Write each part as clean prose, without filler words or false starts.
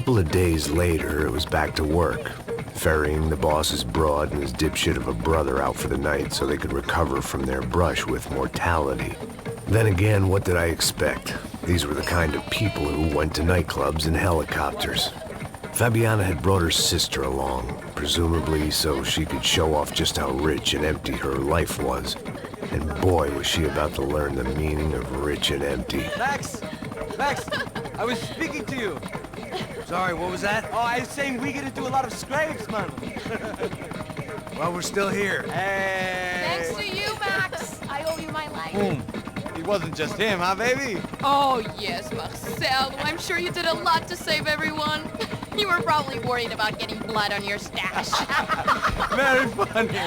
couple of days later, it was back to work, ferrying the boss's broad and his dipshit of a brother out for the night so they could recover from their brush with mortality. Then again, what did I expect? These were the kind of people who went to nightclubs in helicopters. Fabiana had brought her sister along, presumably so she could show off just how rich and empty her life was. And boy, was she about to learn the meaning of rich and empty. Max! Max! I was speaking to you! Sorry, what was that? Oh, I was saying we gotta do a lot of scrapes, man. Well, we're still here. Hey! Thanks to you, Max. I owe you my life. Boom. It wasn't just him, huh, baby? Oh, yes, Marcel. I'm sure you did a lot to save everyone. You were probably worried about getting blood on your stash. Very funny.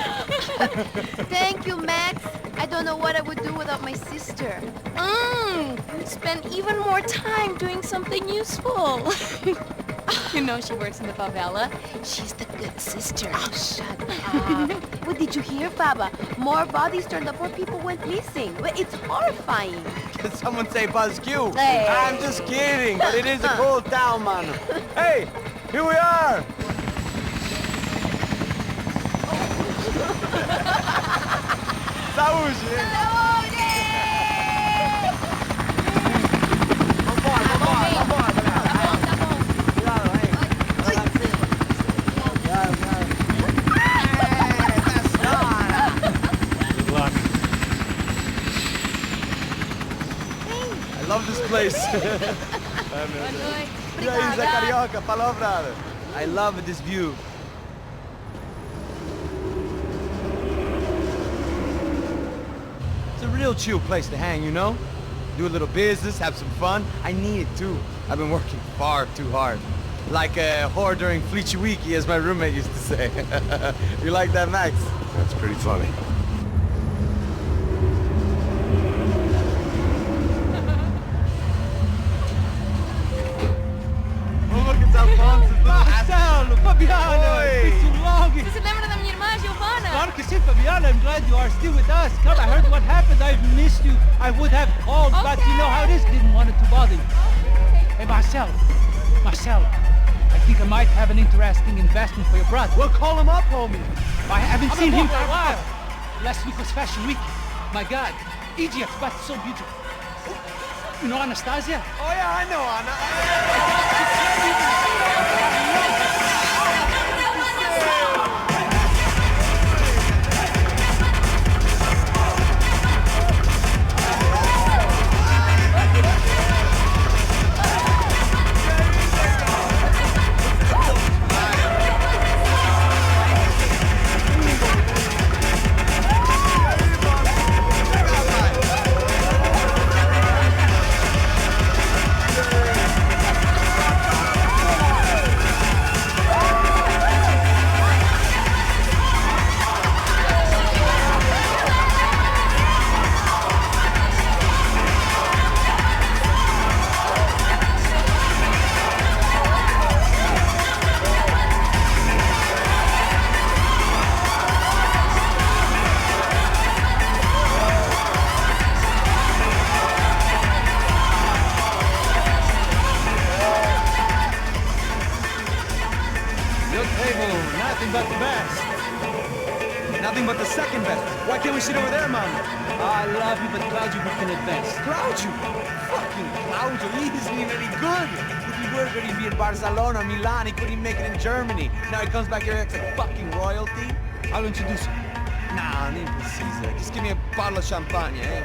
Thank you, Max. I don't know what I would do without my sister. Spend even more time doing something useful. You know she works in the favela. She's the good sister. Oh, shut up. What did you hear, Baba? More bodies turned up, more people went missing. It's horrifying. Did someone say Buzz Q? Hey. I'm just kidding, but it is a cool town, man. Hey, here we are. Saúde! I love this place. Carioca, palavra. I love this view. It's a real chill place to hang, you know? Do a little business, have some fun. I need it too. I've been working far too hard. Like a whore during Fleechy Weeky, as my roommate used to say. You like that, Max? That's pretty funny. Marcelo, Fabiana, it's been too long. Você se lembra da minha irmã, Giovanna? Claro que sim, Fabiana. I'm glad you are still with us. Come, I heard what happened. I've missed you. I would have called, but you know how it is. Didn't want it to bother you. Hey, Marcelo, I think I might have an interesting investment for your brother. Well, call him up, homie. I haven't seen him for a while. Last week was Fashion Week. My God, Egypt, but so beautiful. You know Anastasia? Oh yeah, I know Anna. Nothing but the best. Nothing but the second best. Why can't we sit over there, man? I love you, but Cloud, you working at best. Claudio! Fucking Claudio, he isn't even any good. If he were good, he'd be in Barcelona, Milan, he couldn't even make it in Germany. Now he comes back here acts like fucking royalty. I'll introduce you. Nah, nem precisa. Just give me a bottle of champagne, eh?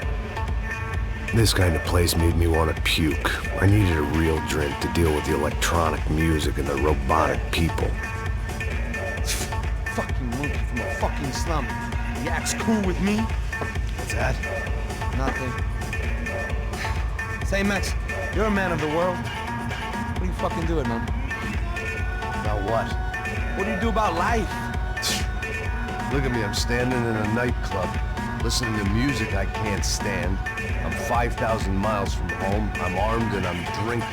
This kind of place made me want to puke. I needed a real drink to deal with the electronic music and the robotic people. Fucking monkey from a fucking slum. He acts cool with me. What's that? Nothing. Say, Max, you're a man of the world. What do you fucking do it, man? About what? What do you do about life? Look at me, I'm standing in a nightclub, listening to music I can't stand. I'm 5,000 miles from home, I'm armed and I'm drinking.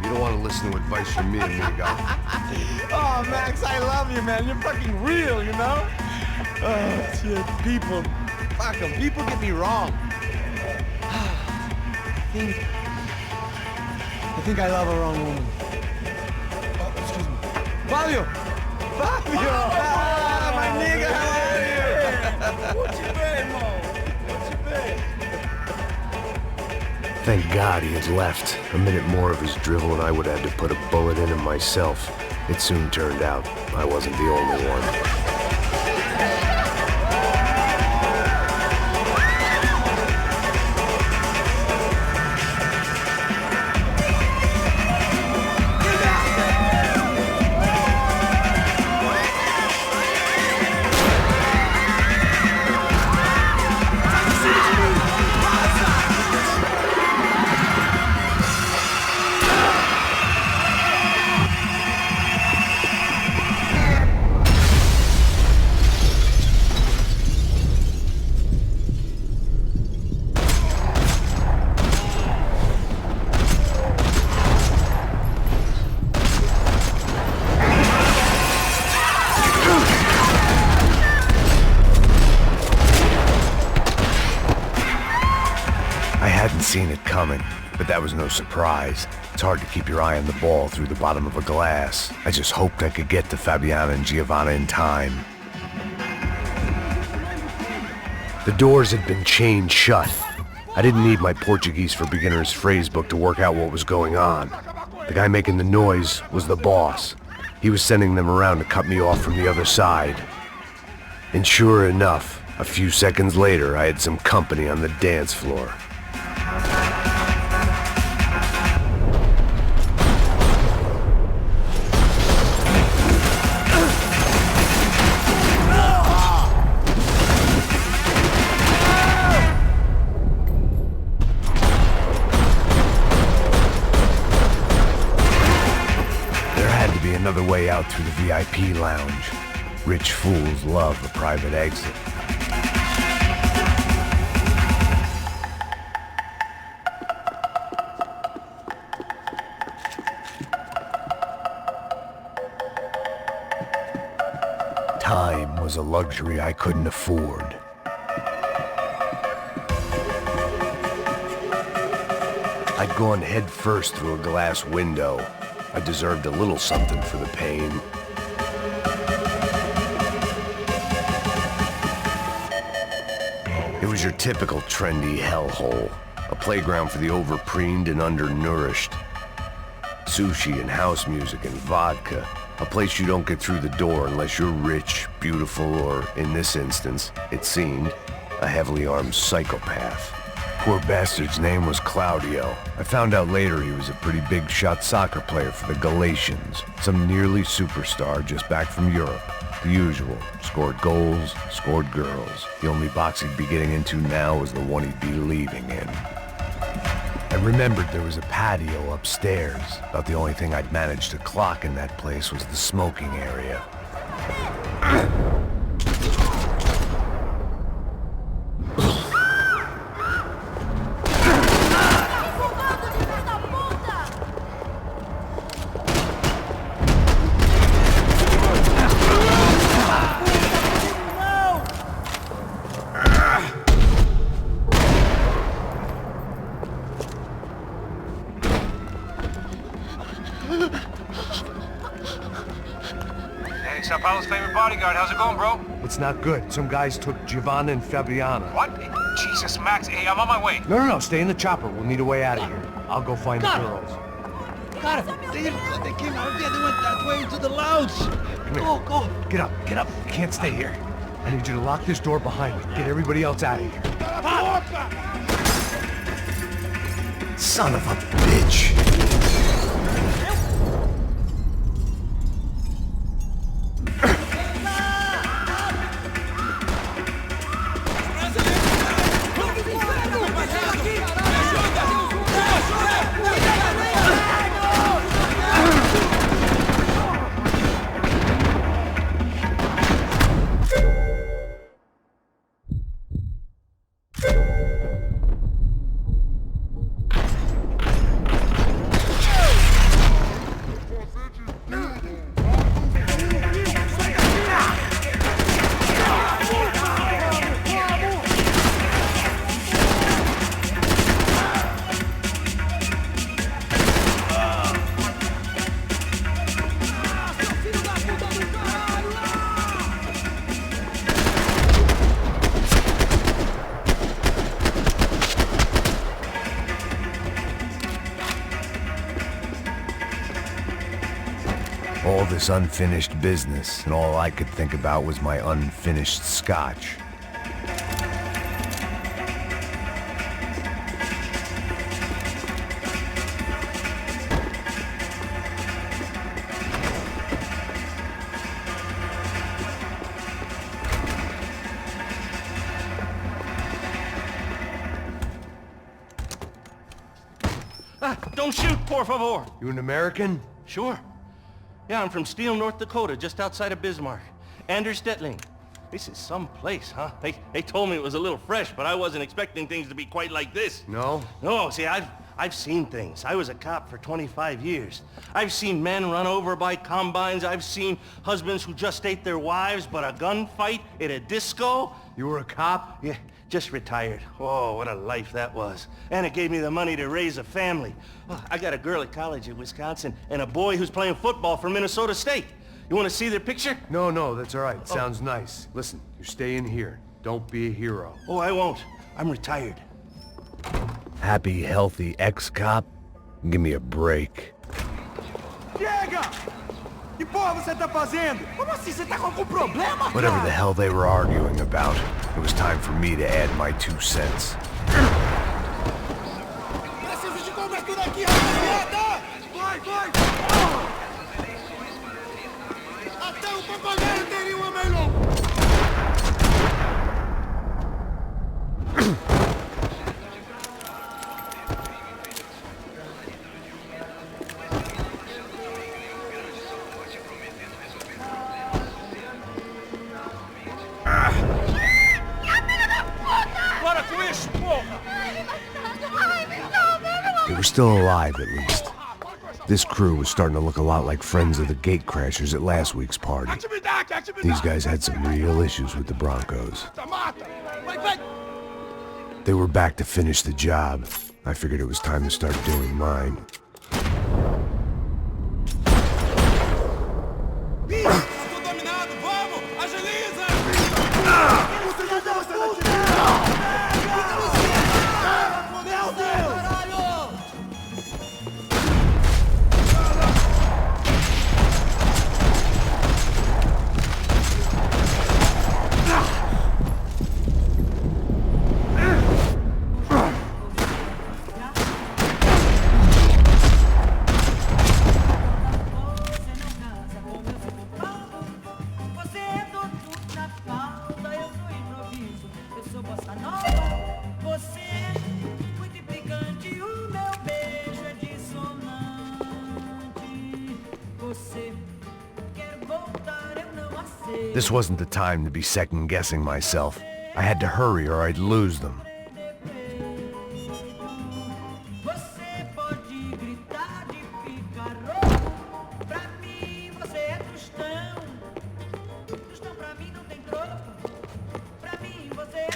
You don't want to listen to advice from me, amigo. Oh, Max, I love you, man. You're fucking real, you know? Oh, shit, people. Fuck them. People get me wrong. I think I love a wrong woman. Fabio! Fabio! Ah, my nigga, how are you? Thank God he had left. A minute more of his drivel and I would have had to put a bullet in him myself. It soon turned out I wasn't the only one. Seen it coming, but that was no surprise. It's hard to keep your eye on the ball through the bottom of a glass. I just hoped I could get to Fabiana and Giovanna in time. The doors had been chained shut. I didn't need my Portuguese for Beginners phrase book to work out what was going on. The guy making the noise was the boss. He was sending them around to cut me off from the other side. And sure enough, a few seconds later, I had some company on the dance floor. Another way out through the VIP lounge. Rich fools love a private exit. Time was a luxury I couldn't afford. I'd gone head first through a glass window. I deserved a little something for the pain. It was your typical trendy hellhole, a playground for the overpreened and undernourished. Sushi and house music and vodka, a place you don't get through the door unless you're rich, beautiful, or, in this instance, it seemed, a heavily armed psychopath. Poor bastard's name was Claudio. I found out later he was a pretty big shot soccer player for the Galatians, some nearly superstar just back from Europe. The usual. Scored goals, scored girls. The only box he'd be getting into now was the one he'd be leaving in. I remembered there was a patio upstairs. About the only thing I'd managed to clock in that place was the smoking area. Sao Paulo's favorite bodyguard. How's it going, bro? It's not good. Some guys took Giovanna and Fabiana. What? Jesus, Max. Hey, I'm on my way. No. Stay in the chopper. We'll need a way out of here. I'll go find the girls. Got it. They came out of there. They went that way into the lounge. Come here. Go. Get up. You can't stay here. I need you to lock this door behind me. Get everybody else out of here. Son of a bitch. this unfinished business, and all I could think about was my unfinished scotch. Don't shoot, por favor. You an American? Sure. Yeah, I'm from Steele, North Dakota, just outside of Bismarck. Anders Stetling. This is some place, huh? They told me it was a little fresh, but I wasn't expecting things to be quite like this. No? No, see, I've seen things. I was a cop for 25 years. I've seen men run over by combines. I've seen husbands who just ate their wives, but a gunfight at a disco. You were a cop? Yeah, just retired. Oh, what a life that was. And it gave me the money to raise a family. Oh, I got a girl at college in Wisconsin and a boy who's playing football for Minnesota State. You want to see their picture? No, that's all right. Sounds nice. Listen, you're staying here. Don't be a hero. Oh, I won't. I'm retired. Happy, healthy ex-cop? Give me a break. Chega! Que porra você tá fazendo? Como assim? Você tá com algum problema? Whatever the hell they were arguing about, it was time for me to add my 2 cents. Preciso de cobertura aqui, rapaziada! Vai! Até o papagaio teria uma melhor! They were still alive, at least. This crew was starting to look a lot like friends of the gatecrashers at last week's party. These guys had some real issues with the Broncos. They were back to finish the job. I figured it was time to start doing mine. This wasn't the time to be second-guessing myself. I had to hurry or I'd lose them.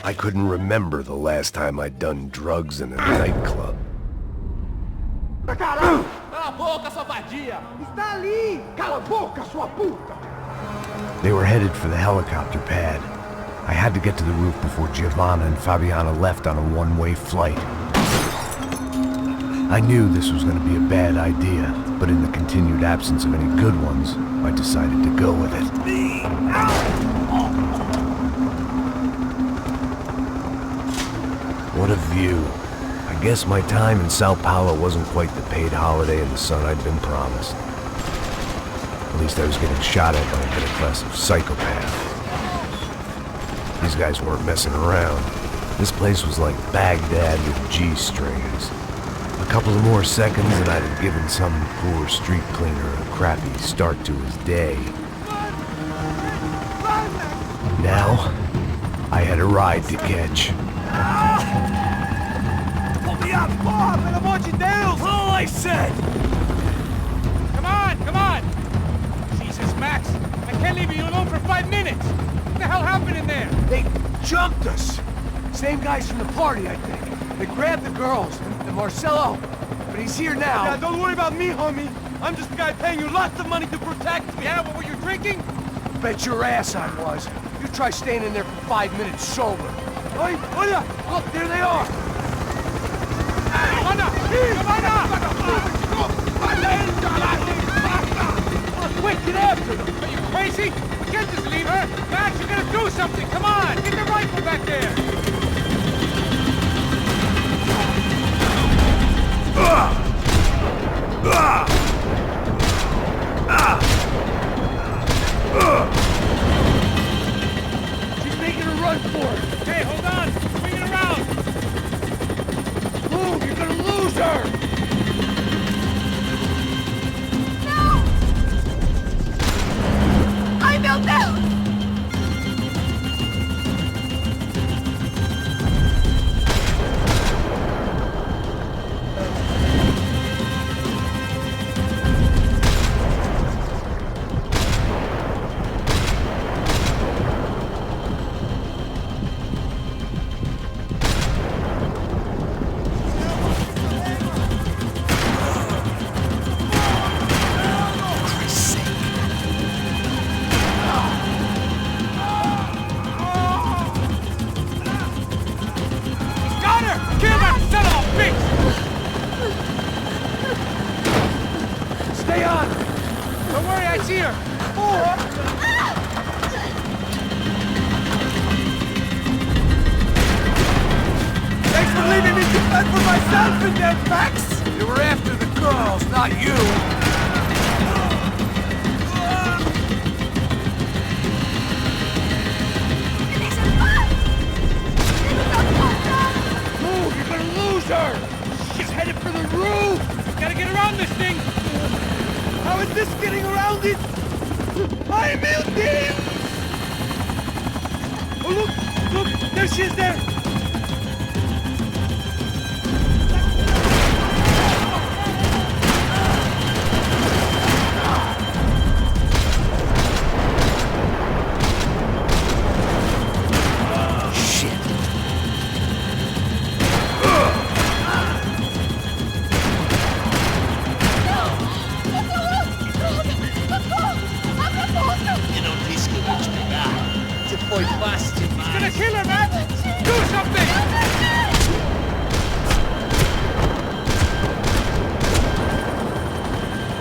I couldn't remember the last time I'd done drugs in a nightclub. Cala a boca, sua vadia! Está ali! Cala a boca, sua puta! They were headed for the helicopter pad. I had to get to the roof before Giovanna and Fabiana left on a one-way flight. I knew this was going to be a bad idea, but in the continued absence of any good ones, I decided to go with it. What a view. I guess my time in Sao Paulo wasn't quite the paid holiday in the sun I'd been promised. At least I was getting shot at by a middle-class psychopath. These guys weren't messing around. This place was like Baghdad with G-strings. A couple of more seconds and I'd have given some poor street cleaner a crappy start to his day. Now, I had a ride to catch. Pull me up, porra, pelo amor de Deus! All I said! Come on! Jesus, Max! I can't leave you alone for 5 minutes! What the hell happened in there? They jumped us! Same guys from the party, I think. They grabbed the girls, and Marcelo, but he's here now. Yeah, don't worry about me, homie. I'm just the guy paying you lots of money to protect me. Yeah, what were you drinking? Bet your ass I was. You try staying in there for 5 minutes sober. Oi, look, there they are. Quick, get after them! Are you crazy? We can't just leave her! Max, you gotta do something! Come on! Get the rifle back there! She's making a run for it! Hey, hold on! Swing it around! Move! You're gonna lose her! I fell down! Stay on! Don't worry, I see her! Thanks for leaving me to fend for myself in there, Max! They were after the girls, not you. Move! You're gonna lose her! She's headed for the roof! Gotta get around this thing! How is this getting around it? I'm melting! Oh, look! Look! There she is there! He's gonna kill her, man! Do something!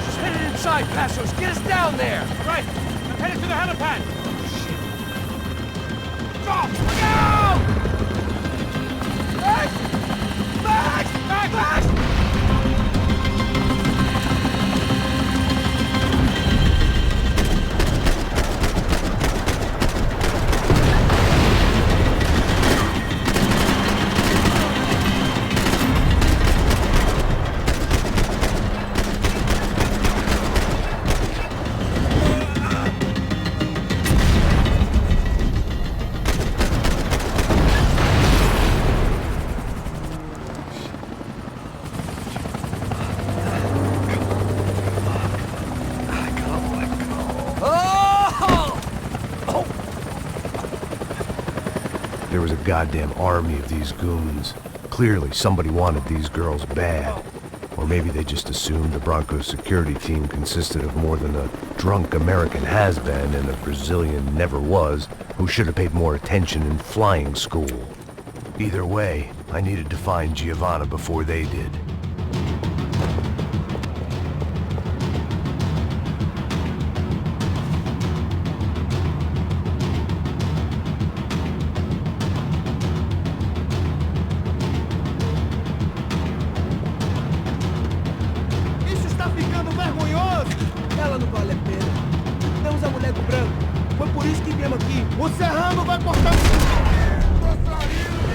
She's headed inside, Passos. Get us down there! Right! I'm headed to the helipad! Stop! No! Max! Max! Max! Max! There was a goddamn army of these goons. Clearly, somebody wanted these girls bad. Or maybe they just assumed the Broncos security team consisted of more than a drunk American has-been and a Brazilian never-was who should have paid more attention in flying school. Either way, I needed to find Giovanna before they did. Ela não vale a pena. Temos a mulher do branco. Foi por isso que viemos aqui. O Serrano vai cortar o... Tô saindo de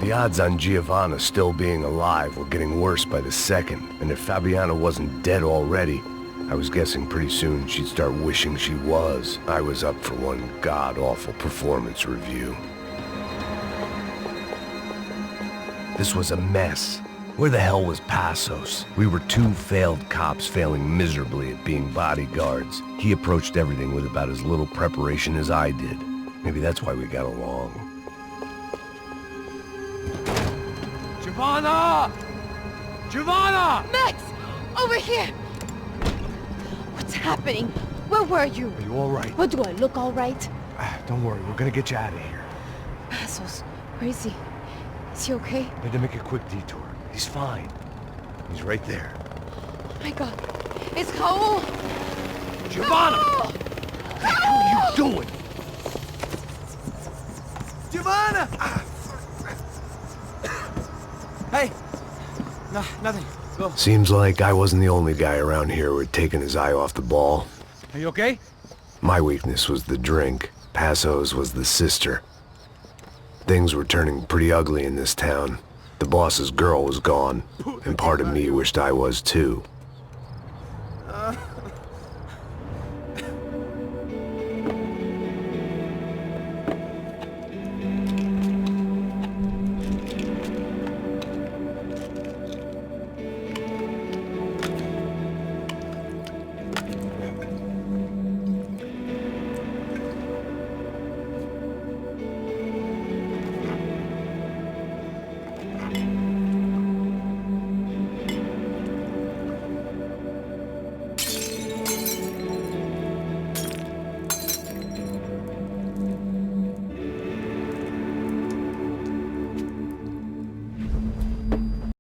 The odds on Giovanna still being alive were getting worse by the second, and if Fabiana wasn't dead already, I was guessing pretty soon she'd start wishing she was. I was up for one god-awful performance review. This was a mess. Where the hell was Passos? We were two failed cops failing miserably at being bodyguards. He approached everything with about as little preparation as I did. Maybe that's why we got along. Giovanna! Giovanna! Max! Over here! What's happening? Where were you? Are you all right? What, do I look all right? Don't worry, we're gonna get you out of here. Passos, where is he? Is he okay? Had to make a quick detour. He's fine. He's right there. Oh my god. It's Raul! Giovanna! Raul! What the hell are you doing? Giovanna! Hey! No, nothing. Go. Seems like I wasn't the only guy around here who had taken his eye off the ball. Are you okay? My weakness was the drink. Passos was the sister. Things were turning pretty ugly in this town. The boss's girl was gone, and part of me wished I was too.